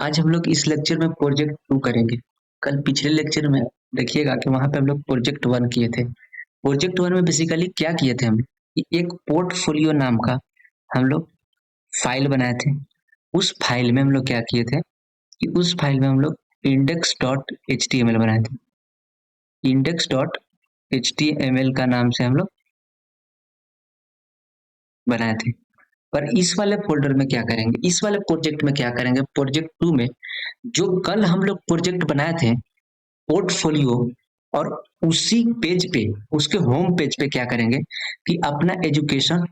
आज हम लोग इस लेक्चर में प्रोजेक्ट 2 करेंगे। कल पिछले लेक्चर में देखिएगा कि वहाँ पे हम लोग प्रोजेक्ट 1 किए थे। प्रोजेक्ट 1 में बेसिकली क्या किए थे हम कि एक पोर्टफोलियो नाम का हम लोग फाइल बनाए थे। उस फाइल में हम लोग क्या किए थे कि उस फाइल में हम लोग index.html बनाए थे। index.html का नाम से हम लोग बनाए थे। पर इस वाले फोल्डर में क्या करेंगे, इस वाले प्रोजेक्ट में क्या करेंगे, प्रोजेक्ट 2 में जो कल हम लोग प्रोजेक्ट बनाए थे पोर्टफोलियो, और उसी पेज पे उसके होम पेज पे क्या करेंगे कि अपना एजुकेशन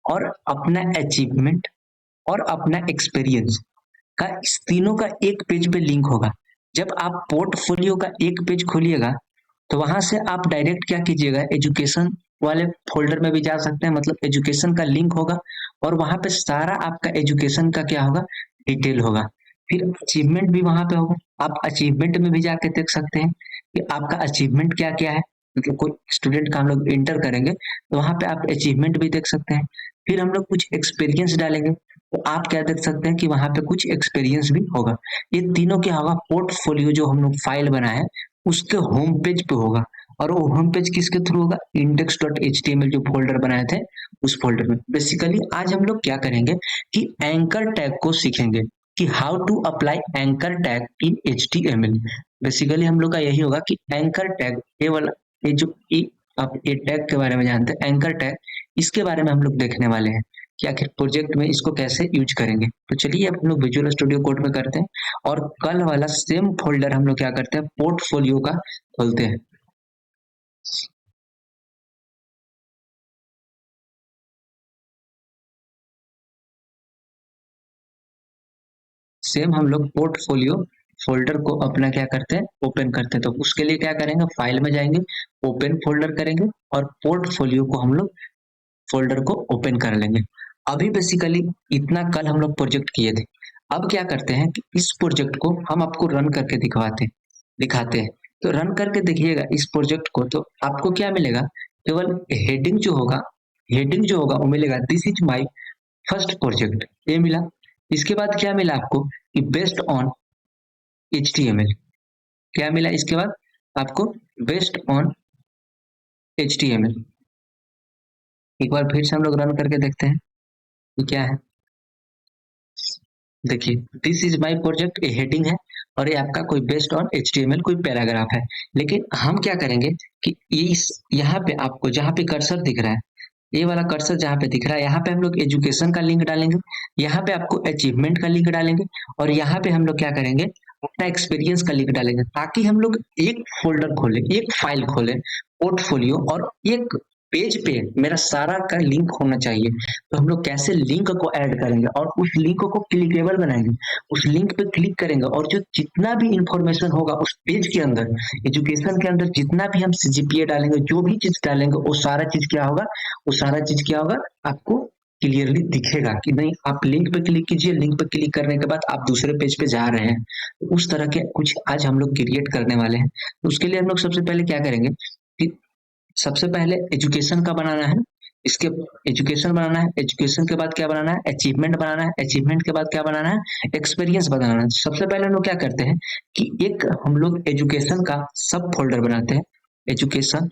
और अपना अचीवमेंट और अपना एक्सपीरियंस का इस तीनों का एक पेज पे लिंक होगा। जब आप पोर्टफोलियो का एक पेज खोलिएगा तो वहां से आप डायरेक्ट क्या कीजिएगा, एजुकेशन वाले फोल्डर में भी जा सकते हैं, मतलब एजुकेशन का लिंक होगा और वहां पे सारा आपका एजुकेशन का क्या होगा, डिटेल होगा। फिर अचीवमेंट भी वहां पे होगा, आप अचीवमेंट में भी जाके देख सकते हैं कि आपका अचीवमेंट क्या क्या है। मतलब कोई स्टूडेंट का हम लोग इंटर करेंगे तो वहां पे आप अचीवमेंट भी देख सकते हैं। फिर हम लोग कुछ एक्सपीरियंस डालेंगे तो आप क्या देख सकते हैं कि वहां पे कुछ एक्सपीरियंस भी होगा। ये तीनों क्या होगा, पोर्टफोलियो जो हम लोग फाइल बनाए उसके होम पेज पे होगा। और वो होम पेज किसके थ्रू होगा, index.html जो फोल्डर बनाए थे उस फोल्डर में। बेसिकली आज हम लोग क्या करेंगे कि एंकर टैग को सीखेंगे कि how to apply anchor tag in HTML। Basically हम लोग का यही होगा कि एंकर टैग, ये वाला, ये जो आप ये टैग के बारे में जानते हैं, एंकर टैग, इसके बारे में हम लोग देखने वाले हैं कि आखिर प्रोजेक्ट में इसको कैसे यूज करेंगे। तो चलिए अब हम लोग विजुअल स्टूडियो कोड में करते हैं और कल वाला सेम फोल्डर हम लोग क्या करते हैं, पोर्टफोलियो का खोलते हैं। सेम हम लोग पोर्टफोलियो फोल्डर को अपना क्या करते हैं, ओपन करते हैं। तो उसके लिए क्या करेंगे, फाइल में जाएंगे, ओपन फोल्डर करेंगे और पोर्टफोलियो को हम लोग फोल्डर को ओपन कर लेंगे। अभी बेसिकली इतना कल हम लोग प्रोजेक्ट किए थे। अब क्या करते हैं कि इस प्रोजेक्ट को हम आपको रन करके दिखाते हैं। तो रन करके देखिएगा इस प्रोजेक्ट को, तो आपको क्या मिलेगा, केवल हेडिंग जो होगा वो मिलेगा, this is my first project, ये मिला। इसके बाद क्या मिला आपको कि बेस्ड ऑन HTML, क्या मिला इसके बाद आपको, बेस्ड ऑन HTML। एक बार फिर से हम लोग रन करके देखते हैं कि क्या है। देखिए दिस इज माय प्रोजेक्ट, ये हेडिंग है और ये आपका कोई बेस्ड ऑन HTML कोई पैराग्राफ है। लेकिन हम क्या करेंगे कि इस यहाँ पे आपको जहाँ पे कर्सर दिख रहा है, ये वाला कर्सर जहाँ पे दिख रहा है, यहाँ पे हम लोग एजुकेशन का लिंक डालेंगे, यहाँ पे आपको अचीवमेंट का लिंक डालेंगे और यहाँ पे हम लोग क्या करेंगे, अपना एक्सपीरियंस का लिंक डालेंगे, ताकि हम लोग एक फोल्डर खोले, एक फाइल खोले पोर्टफोलियो, और एक पेज पे मेरा सारा का लिंक होना चाहिए। तो हम लोग कैसे लिंक को ऐड करेंगे और उस लिंक को क्लिकेबल बनाएंगे, उस लिंक पे क्लिक करेंगे और जो जितना भी इंफॉर्मेशन होगा उस पेज के अंदर, एजुकेशन के अंदर जितना भी हम CGPA डालेंगे, जो भी चीज डालेंगे, वो सारा चीज क्या होगा, वो सारा चीज क्या होगा, आपको क्लियरली दिखेगा कि नहीं। आप लिंक पे क्लिक कीजिए, लिंक पे क्लिक करने के बाद आप दूसरे पेज पे जा रहे हैं। तो उस तरह के कुछ आज हम लोग क्रिएट करने वाले हैं। तो उसके लिए हम लोग सबसे पहले क्या करेंगे कि सबसे पहले एजुकेशन का बनाना है, इसके एजुकेशन बनाना है, एजुकेशन के बाद क्या बनाना है, अचीवमेंट बनाना है, अचीवमेंट के बाद क्या बनाना है, एक्सपीरियंस बनाना है। सबसे पहले हम लोग क्या करते हैं कि एक हम लोग एजुकेशन का सब फोल्डर बनाते हैं, एजुकेशन,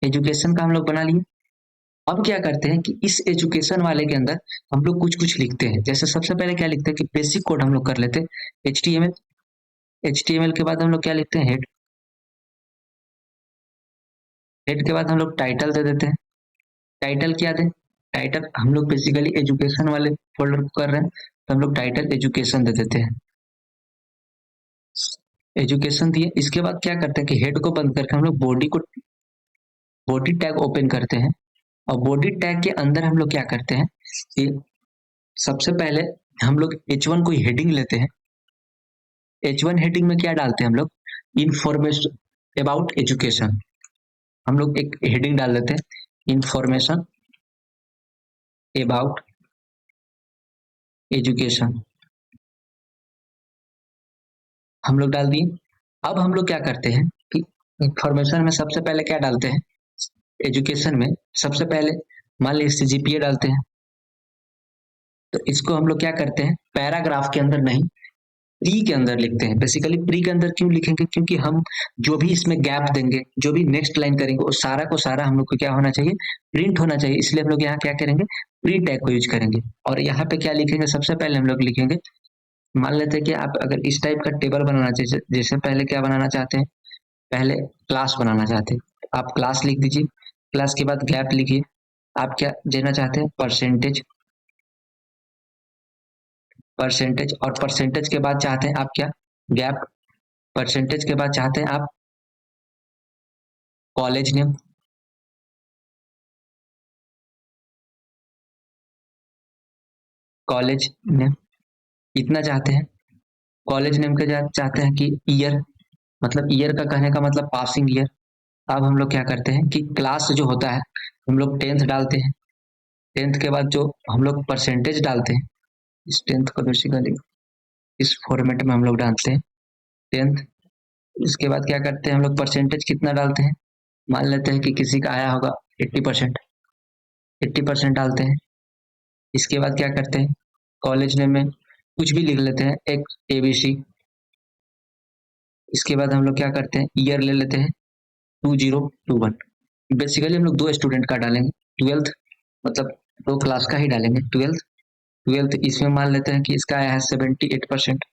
एजुकेशन का हम लोग बना लिए। अब क्या करते हैं कि इस एजुकेशन वाले के अंदर हम लोग कुछ कुछ लिखते हैं। जैसे सबसे पहले क्या लिखते हैं कि बेसिक कोड हम लोग कर लेते हैं, HTML। HTML के बाद हम लोग क्या लिखते हैं, हेड। हेड के बाद हम लोग टाइटल दे देते हैं। टाइटल क्या दें, टाइटल हम लोग बेसिकली एजुकेशन वाले फोल्डर को कर रहे हैं तो हम लोग टाइटल एजुकेशन दे देते हैं, एजुकेशन दिए। इसके बाद क्या करते हैं कि हेड को बंद करके हम लोग बॉडी टैग ओपन करते हैं। और बॉडी टैग के अंदर हम लोग क्या करते हैं कि सबसे पहले हम लोग H1 कोई हेडिंग लेते हैं। H1 हेडिंग में क्या डालते हैं हम लोग, इंफॉर्मेशन अबाउट एजुकेशन। हम लोग एक हेडिंग डाल लेते हैं, इंफॉर्मेशन अबाउट एजुकेशन, हम लोग डाल दिए। अब हम लोग क्या करते हैं कि इंफॉर्मेशन में सबसे पहले क्या डालते हैं, एजुकेशन में सबसे पहले मान लीजिए CGPA डालते हैं। तो इसको हम लोग क्या करते हैं, पैराग्राफ के अंदर नहीं, प्री के अंदर लिखते हैं। बेसिकली प्री के अंदर क्यों लिखेंगे, क्योंकि हम जो भी इसमें गैप देंगे, जो भी नेक्स्ट लाइन करेंगे, वो सारा को सारा हम लोग को क्या होना चाहिए, प्रिंट होना चाहिए। इसलिए हम लोग यहाँ क्या करेंगे, प्री टैग को यूज करेंगे। और यहाँ पे क्या लिखेंगे, सबसे पहले हम लोग लिखेंगे, मान लेते हैं कि आप अगर इस टाइप का टेबल बनाना चाहिए, जैसे पहले क्या बनाना चाहते हैं, पहले क्लास बनाना चाहते हैं, तो आप क्लास लिख दीजिए। क्लास के बाद गैप लिखिए, आप क्या देना चाहते हैं, परसेंटेज, परसेंटेज, और परसेंटेज के बाद चाहते हैं आप क्या, गैप, परसेंटेज के बाद चाहते हैं आप कॉलेज नेम, कॉलेज नेम इतना चाहते हैं। कॉलेज नेम के चाहते हैं कि ईयर, मतलब ईयर का कहने का मतलब पासिंग ईयर। अब हम लोग क्या करते हैं कि क्लास जो होता है, हम लोग टेंथ डालते हैं। टेंथ के बाद जो हम लोग परसेंटेज डालते हैं, इस टेंथ को बेसिकली इस फॉर्मेट में हम लोग डालते हैं टेंथ। इसके बाद क्या करते हैं, हम लोग परसेंटेज कितना डालते हैं, मान लेते हैं कि किसी का आया होगा 80%, 80% डालते हैं। इसके बाद क्या करते हैं, कॉलेज नेम में कुछ भी लिख लेते हैं, एक ABC। इसके बाद हम लोग क्या करते हैं, ईयर ले लेते हैं 2021। बेसिकली हम लोग दो स्टूडेंट का डालेंगे, ट्वेल्थ, मतलब दो क्लास का ही डालेंगे, ट्वेल्थ। ट्वेल्थ इसमें मान लेते हैं कि इसका आया है 78%।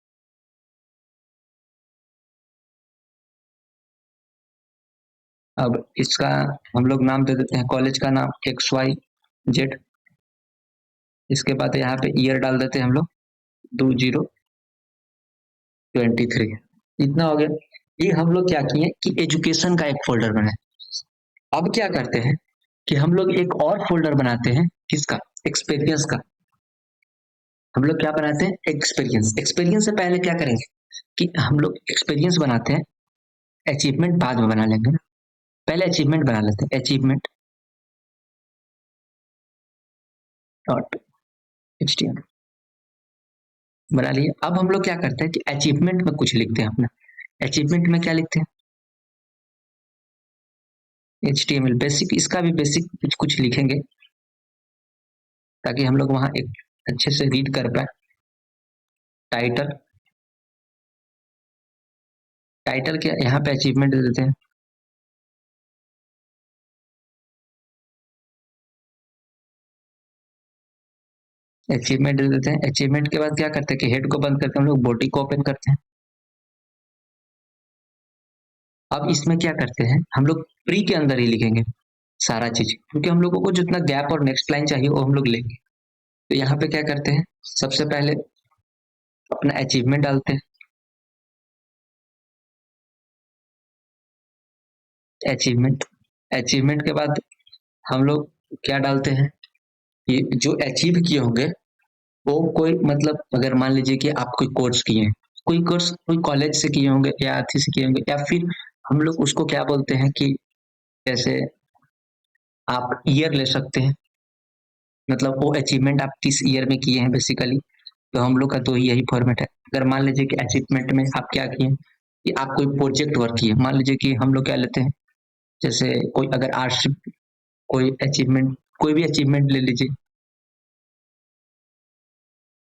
अब इसका हम लोग नाम दे देते हैं, कॉलेज का नाम XYZ। इसके बाद यहाँ पे ईयर डाल देते हैं हम लोग 2023। इतना हो गया। ये हम लोग क्या किए कि एजुकेशन का एक फोल्डर बनाए। अब क्या करते हैं कि हम लोग एक और फोल्डर बनाते हैं, किसका, एक्सपीरियंस का। हम लोग क्या बनाते हैं, एक्सपीरियंस। एक्सपीरियंस से पहले क्या करेंगे कि हम लोग एक्सपीरियंस बनाते हैं, अचीवमेंट बाद में बना लेंगे ना, पहले अचीवमेंट बना लेते हैं, अचीवमेंट डॉट HTML बना लिए। अब हम लोग क्या करते हैं कि अचीवमेंट में कुछ लिखते हैं अपना। अचीवमेंट में क्या लिखते हैं, HTML बेसिक, इसका भी बेसिक कुछ कुछ लिखेंगे ताकि हम लोग वहां एक अच्छे से रीड कर पाए। टाइटल, टाइटल क्या, यहाँ पे अचीवमेंट दे देते हैं। अचीवमेंट दे देते हैं। अचीवमेंट के बाद क्या करते हैं कि हेड को बंद करके हम लोग बॉडी को ओपन करते हैं। अब इसमें क्या करते हैं, हम लोग प्री के अंदर ही लिखेंगे सारा चीज, क्योंकि हम लोगों को जितना गैप और नेक्स्ट लाइन चाहिए वो हम लोग लेंगे। तो यहाँ पे क्या करते हैं, सबसे पहले अपना अचीवमेंट डालते हैं। अचीवमेंट, अचीवमेंट के बाद हम लोग क्या डालते हैं, कि जो अचीव किए होंगे वो कोई, मतलब अगर मान लीजिए कि आप कोई कोर्स किए हैं, कोई कोर्स कोई कॉलेज से किए होंगे या अथी से किए होंगे, या फिर हम लोग उसको क्या बोलते हैं कि जैसे आप ईयर ले सकते हैं, मतलब वो अचीवमेंट आप किस ईयर में किए हैं बेसिकली। तो हम लोग का तो यही फॉर्मेट है। अगर मान लीजिए कि अचीवमेंट में आप क्या किए कि आप कोई प्रोजेक्ट वर्क किए, मान लीजिए कि हम लोग क्या लेते हैं, जैसे कोई अगर आर्ट्स, कोई अचीवमेंट, कोई भी अचीवमेंट ले लीजिए,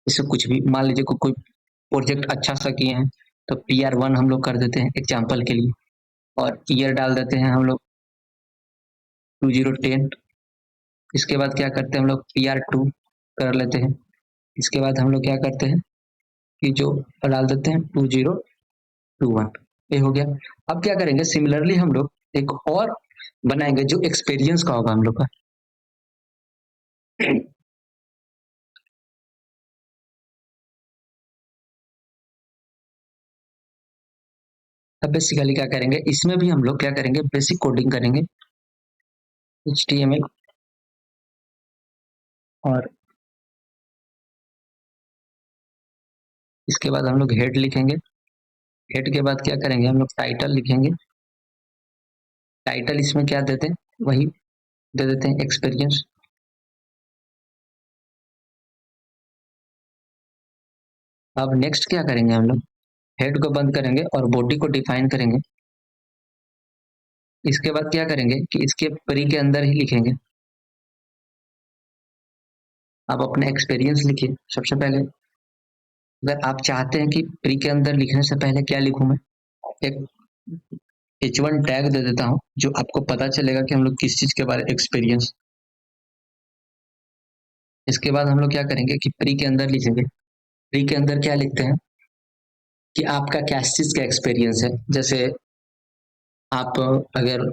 इससे कुछ भी मान लीजिए कोई प्रोजेक्ट अच्छा सा किए हैं, तो PR1 हम लोग कर देते हैं एग्जाम्पल के लिए, और ईयर डाल देते हैं हम लोग 2010। इसके बाद क्या करते हैं, हम लोग PR2 कर लेते हैं। इसके बाद हम लोग क्या करते हैं कि जो डाल देते हैं 2021। ये हो गया। अब क्या करेंगे, सिमिलरली हम लोग एक और बनाएंगे जो एक्सपीरियंस का होगा हम लोग का। अब बेसिकली क्या करेंगे, इसमें भी हम लोग क्या करेंगे, बेसिक कोडिंग करेंगे, HTML, और इसके बाद हम लोग हेड लिखेंगे। हेड के बाद क्या करेंगे, हम लोग टाइटल लिखेंगे। टाइटल इसमें क्या देते हैं, वही दे देते हैं, एक्सपीरियंस। अब नेक्स्ट क्या करेंगे, हम लोग हेड को बंद करेंगे और बॉडी को डिफाइन करेंगे। इसके बाद क्या करेंगे कि इसके प्री के अंदर ही लिखेंगे आप अपना एक्सपीरियंस लिखिए सबसे पहले। अगर आप चाहते हैं कि प्री के अंदर लिखने से पहले क्या लिखूं मैं, एक H1 टैग दे देता हूं जो आपको पता चलेगा कि हम लोग किस चीज के बारे में एक्सपीरियंस। इसके बाद हम लोग क्या करेंगे कि प्री के अंदर लिखेंगे। प्री के अंदर क्या लिखते हैं कि आपका क्या चीज का एक्सपीरियंस है। जैसे आप अगर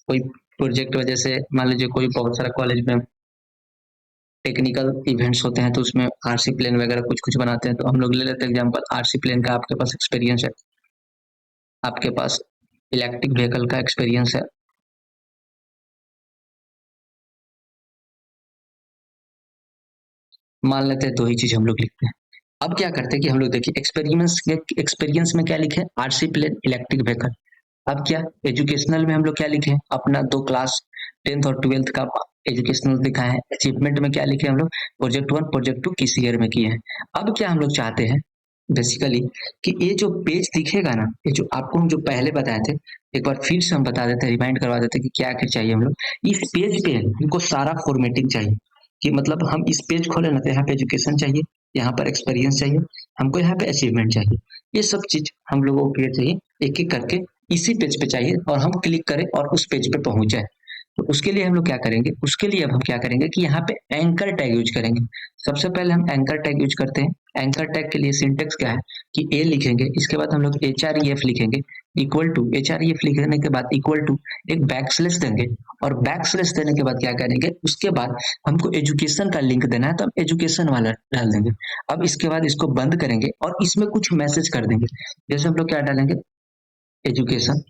कोई प्रोजेक्ट वजह से मान लीजिए कोई बहुत सारा कॉलेज में टेक्निकल इवेंट्स होते हैं तो उसमें आरसी प्लेन वगैरह कुछ कुछ बनाते हैं, तो हम लोग ले लेते हैं एग्जांपल आरसी प्लेन का आपके पास एक्सपीरियंस है, आपके पास इलेक्ट्रिक व्हीकल का एक्सपीरियंस है। मान लेते हैं दो ही चीज हम लोग लिखते हैं। अब क्या करते हैं कि हम लोग देखिए एक्सपीरियंस में क्या लिखे, आरसी प्लेन इलेक्ट्रिक व्हीकल। अब क्या एजुकेशनल में हम लोग क्या लिखे, अपना दो क्लास 10th और 12th का एजुकेशनल दिखा है। अचीवमेंट में क्या लिखे हम लोग, प्रोजेक्ट 1 प्रोजेक्ट 2 किस ईयर में किए हैं। अब क्या हम लोग चाहते हैं बेसिकली कि ये जो पेज दिखेगा ना, ये जो आपको हम जो पहले बताए थे, एक बार फिर से हम बता देते हैं, रिमाइंड करवा देते हैं कि क्या क्या चाहिए हम लोग इस पेज पे। हमको सारा फॉर्मेटिंग चाहिए कि मतलब हम इस पेज खोले ना तो यहाँ पे एजुकेशन चाहिए, यहाँ पर एक्सपीरियंस चाहिए, हमको यहाँ पे अचीवमेंट चाहिए। ये सब चीज हम लोगों को चाहिए एक एक करके इसी पेज पे चाहिए और हम क्लिक करें और उस पेज पे पहुंच जाए। तो उसके लिए हम लोग क्या करेंगे, उसके लिए अब हम क्या करेंगे कि यहाँ पे एंकर टैग यूज करेंगे। सबसे पहले हम एंकर टैग यूज करते हैं। एंकर टैग के लिए सिंटेक्स क्या है कि ए लिखेंगे, इसके बाद हम लोग HREF लिखेंगे, इक्वल टू HREF लिखने के बाद इक्वल टू एक बैकस्लैश देंगे। और बैकस्लैश देने के बाद क्या करेंगे, उसके बाद हमको एजुकेशन का लिंक देना है तो हम एजुकेशन वाला डाल देंगे। अब इसके बाद इसको बंद करेंगे और इसमें कुछ मैसेज कर देंगे। जैसे हम लोग क्या डालेंगे, एजुकेशन,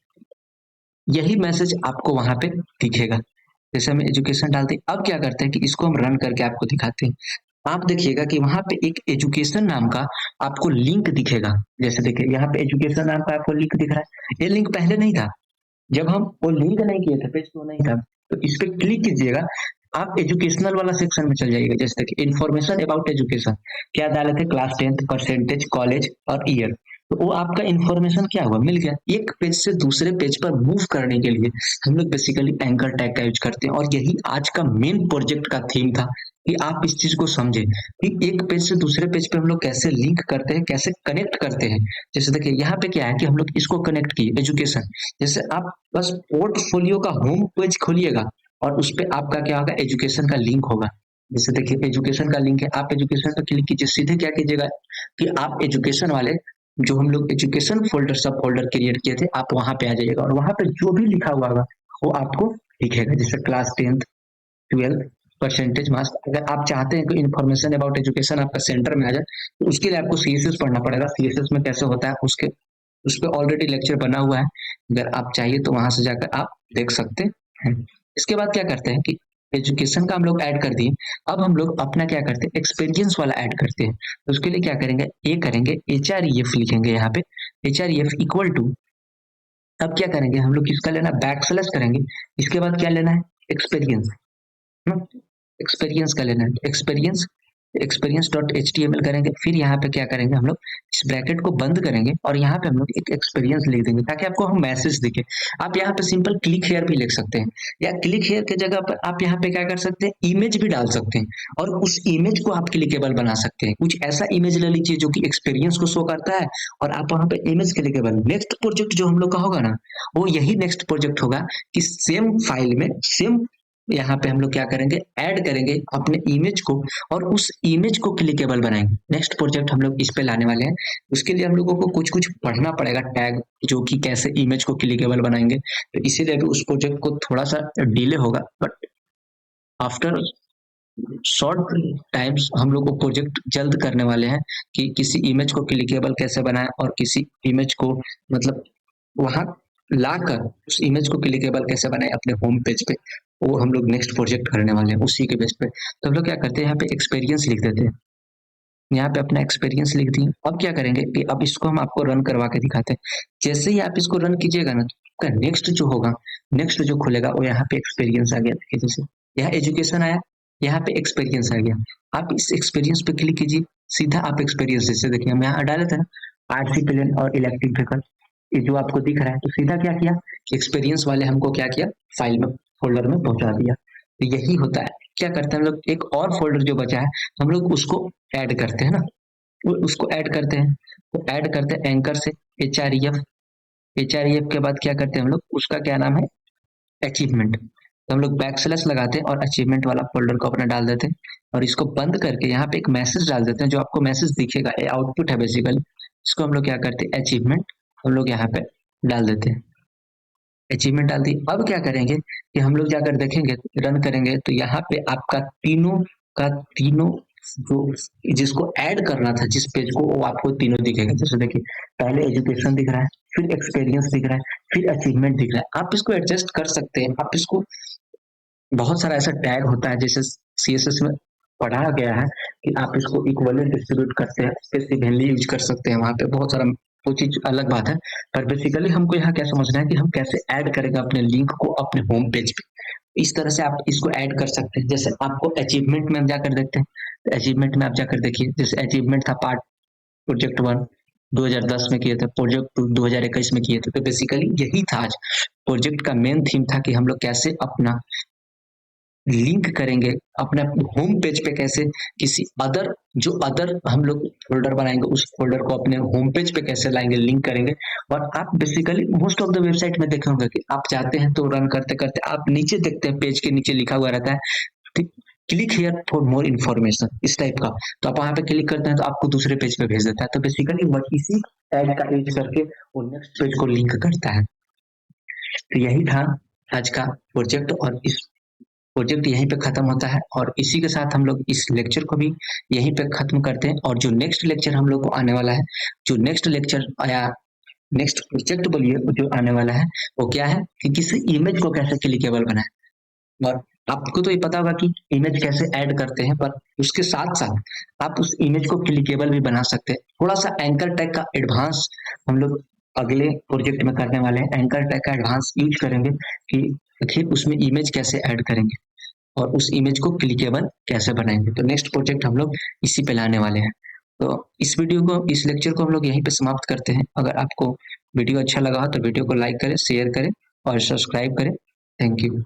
यही मैसेज आपको वहां पे दिखेगा। जैसे हम एजुकेशन डालते हैं, अब क्या करते हैं कि इसको हम रन करके आपको दिखाते हैं। आप देखिएगा कि वहां पे एक एजुकेशन नाम का आपको लिंक दिखेगा। जैसे देखिए यहाँ पे एजुकेशन नाम का आपको लिंक दिख रहा है, ये लिंक पहले नहीं था। जब हम वो लिंक नहीं किए थे, पेज तो नहीं था, तो इस पे क्लिक कीजिएगा, आप एजुकेशनल वाला सेक्शन में चल जाइएगा। जैसे देखिए इन्फॉर्मेशन अबाउट एजुकेशन, क्या डाले थे, क्लास 10th, परसेंटेज, कॉलेज और ईयर। तो वो आपका इन्फॉर्मेशन क्या हुआ, मिल गया। एक पेज से दूसरे पेज पर मूव करने के लिए हम लोग बेसिकली एंकर टैग का यूज करते हैं, और यही आज का मेन प्रोजेक्ट का थीम था कि आप इस चीज को समझे कि एक पेज से दूसरे पेज पे हम लोग कैसे लिंक करते हैं, कैसे कनेक्ट करते हैं। जैसे देखिए यहाँ पे क्या है कि हम लोग इसको कनेक्ट किए एजुकेशन। जैसे आप बस पोर्टफोलियो का होम पेज खोलिएगा और उस पे आपका क्या होगा, एजुकेशन का लिंक होगा। जैसे देखिए एजुकेशन का लिंक है, आप एजुकेशन पर क्लिक कीजिए, सीधे क्या कीजिएगा कि आप एजुकेशन वाले जो हम लोग एजुकेशन फोल्डर सब फोल्डर क्रिएट किए थे, आप वहां पे आ जाइएगा और वहां पे जो भी लिखा हुआ होगा वो आपको दिखेगा। जैसे class 10th 12th percentage marks. अगर आप चाहते हैं कि इन्फॉर्मेशन अबाउट एजुकेशन आपका सेंटर में आ जाए तो उसके लिए आपको CSS पढ़ना पड़ेगा। CSS में कैसे होता है उसके उस पर ऑलरेडी लेक्चर बना हुआ है, अगर आप चाहिए तो वहां से जाकर आप देख सकते हैं। इसके बाद क्या करते हैं कि एजुकेशन का हम लोग ऐड कर दिए। अब हम लोग अपना क्या करते हैं, एक्सपीरियंस वाला ऐड करते हैं। तो उसके लिए क्या करेंगे, ए करेंगे, HREF लिखेंगे यहाँ पे, HREF इक्वल टू, अब क्या करेंगे हम लोग, किसका लेना, बैक स्लैश करेंगे। इसके बाद क्या लेना है, एक्सपीरियंस, एक्सपीरियंस का लेना है, एक्सपीरियंस, एक्सपीरियंस डॉट HTML करेंगे। फिर यहाँ पे क्या करेंगे हम लोग, इस ब्रैकेट को बंद करेंगे और यहाँ पे हम लोग एक एक्सपीरियंस लिख देंगे ताकि आपको हम मैसेज दिखे। आप यहाँ पे सिंपल क्लिक हेयर भी लिख सकते हैं, या क्लिक हेयर के जगह पर आप यहाँ पे क्या कर सकते हैं, इमेज भी डाल सकते हैं और उस इमेज को आप क्लिकेबल बना सकते हैं। कुछ ऐसा इमेज ले लीजिए जो कि एक्सपीरियंस को शो करता है और आप वहाँ पे इमेज क्लिकेबल। नेक्स्ट प्रोजेक्ट जो हम लोग का होगा ना, वो यही नेक्स्ट प्रोजेक्ट होगा कि सेम फाइल में सेम यहाँ पे हम लोग क्या करेंगे, ऐड करेंगे अपने इमेज को और उस इमेज को क्लिकेबल बनाएंगे। नेक्स्ट प्रोजेक्ट हम लोग इस पे लाने वाले हैं। उसके लिए हम लोगों को कुछ कुछ पढ़ना पड़ेगा टैग, जो कि कैसे इमेज को क्लिकेबल बनाएंगे। तो इसीलिए भी उस प्रोजेक्ट को थोड़ा सा डिले होगा, बट आफ्टर शॉर्ट टाइम्स हम लोग वो प्रोजेक्ट जल्द करने वाले हैं कि किसी इमेज को क्लिकेबल कैसे बनाएं और किसी इमेज को मतलब वहां लाकर उस इमेज को क्लिकेबल कैसे बनाए अपने होम पेज पे। वो हम लोग नेक्स्ट प्रोजेक्ट करने वाले हैं उसी के बेस पे। तो हम लोग क्या करते हैं, यहाँ पे एक्सपीरियंस लिख देते हैं, यहाँ पे अपना एक्सपीरियंस लिख दिए। अब क्या करेंगे कि अब इसको हम आपको रन करवा के दिखाते हैं। जैसे ही आप इसको रन कीजिएगा ना, तो आपका नेक्स्ट जो होगा, नेक्स्ट जो खुलेगा वो यहाँ पे एक्सपीरियंस आ गया। देखिए जैसे यहाँ एजुकेशन आया, यहाँ पे एक्सपीरियंस आ गया। आप इस एक्सपीरियंस पे क्लिक कीजिए, सीधा आप एक्सपीरियंस, जैसे देखिए हम यहाँ डाले थे ना आरसी प्लेन और इलेक्ट्रिक व्हीकल, ये जो आपको दिख रहा है, तो सीधा क्या किया, एक्सपीरियंस वाले हमको क्या किया, फाइल में फोल्डर में पहुंचा दिया। तो यही होता है क्या करते हैं हम लोग, एक और फोल्डर जो बचा है हम लोग उसको ऐड करते हैं ना, उसको ऐड करते हैं। तो ऐड करते हैं एंकर से एच आर ई एफ के बाद क्या करते हैं हम लोग, उसका क्या नाम है, अचीवमेंट। तो हम लोग बैक स्लैश लगाते हैं और अचीवमेंट वाला फोल्डर को अपना डाल देते हैं और इसको बंद करके यहाँ पे एक मैसेज डाल देते हैं, जो आपको मैसेज दिखेगा ये आउटपुट है बेसिकली। इसको हम लोग क्या करते हैं, अचीवमेंट हम लोग यहाँ पे डाल देते हैं, अचीवमेंट डाल दी। अब क्या करेंगे कि हम लोग जाकर देखेंगे, रन करेंगे तो यहाँ पे आपका तीनों का तीनों जो जिसको ऐड करना था जिस पेज को, वो आपको तीनों दिखेगा। जैसे देखिए पहले एजुकेशन दिख रहा है, फिर एक्सपीरियंस दिख रहा है, फिर अचीवमेंट दिख रहा है। आप इसको एडजस्ट कर सकते हैं, आप इसको बहुत सारा ऐसा टैग होता है जैसे सीएसएस में पढ़ा गया है कि आप इसको इक्वली डिस्ट्रीब्यूट करते हैं, स्पेसिफिकली यूज कर सकते हैं, वहां पे बहुत सारा वो चीज अलग बात है। पर बेसिकली हमको यहाँ क्या समझना है कि हम कैसे ऐड करेंगे अपने लिंक को अपने होम पेज पे। इस तरह से आप इसको ऐड कर सकते हैं। जैसे आपको अचीवमेंट में हम जाकर देखते हैं, तो अचीवमेंट में आप जाकर देखिए, जैसे अचीवमेंट था पार्ट प्रोजेक्ट 1 2010 में किए थे, प्रोजेक्ट 2 2021 में किए थे। तो बेसिकली यही था आज प्रोजेक्ट का मेन थीम था कि हम लोग कैसे अपना लिंक करेंगे अपने होम पेज पे, कैसे किसी अदर जो अदर हम लोग फोल्डर बनाएंगे उस फोल्डर को अपने होम पेज पे कैसे लाएंगे, लिंक करेंगे। और आप basically most of the website में देखे होंगे कि आप जाते हैं तो रन करते करते आप नीचे देखते हैं, पेज के नीचे लिखा हुआ रहता है click here for more information, इस टाइप का। तो आप वहां पे क्लिक करते हैं तो आपको दूसरे पेज पे भेज देता है। तो बेसिकली वह इसी टैग का यूज करके वो नेक्स्ट पेज को लिंक करता है। तो यही था आज का प्रोजेक्ट, और इस प्रोजेक्ट यहीं पे खत्म होता है। और इसी के साथ हम लोग इस लेक्चर को भी यहीं पे खत्म करते हैं। और जो नेक्स्ट लेक्चर हम लोग को आने वाला है, जो नेक्स्ट लेक्चर आया, नेक्स्ट प्रोजेक्ट बोलिए जो आने वाला है, वो क्या है कि किसी इमेज को कैसे क्लिकेबल बनाए। और आपको तो ये पता होगा कि इमेज कैसे ऐड करते हैं, पर उसके साथ साथ आप उस इमेज को क्लिकेबल भी बना सकते हैं। थोड़ा सा एंकर टैग का एडवांस हम लोग अगले प्रोजेक्ट में करने वाले हैं। एंकर टैग का एडवांस यूज करेंगे कि आखिर उसमें इमेज कैसे ऐड करेंगे और उस इमेज को क्लिकेबल कैसे बनाएंगे। तो नेक्स्ट प्रोजेक्ट हम लोग इसी पे लाने वाले हैं। तो इस वीडियो को, इस लेक्चर को हम लोग यहीं पे समाप्त करते हैं। अगर आपको वीडियो अच्छा लगा हो तो वीडियो को लाइक करें, शेयर करें और सब्सक्राइब करें। Thank you.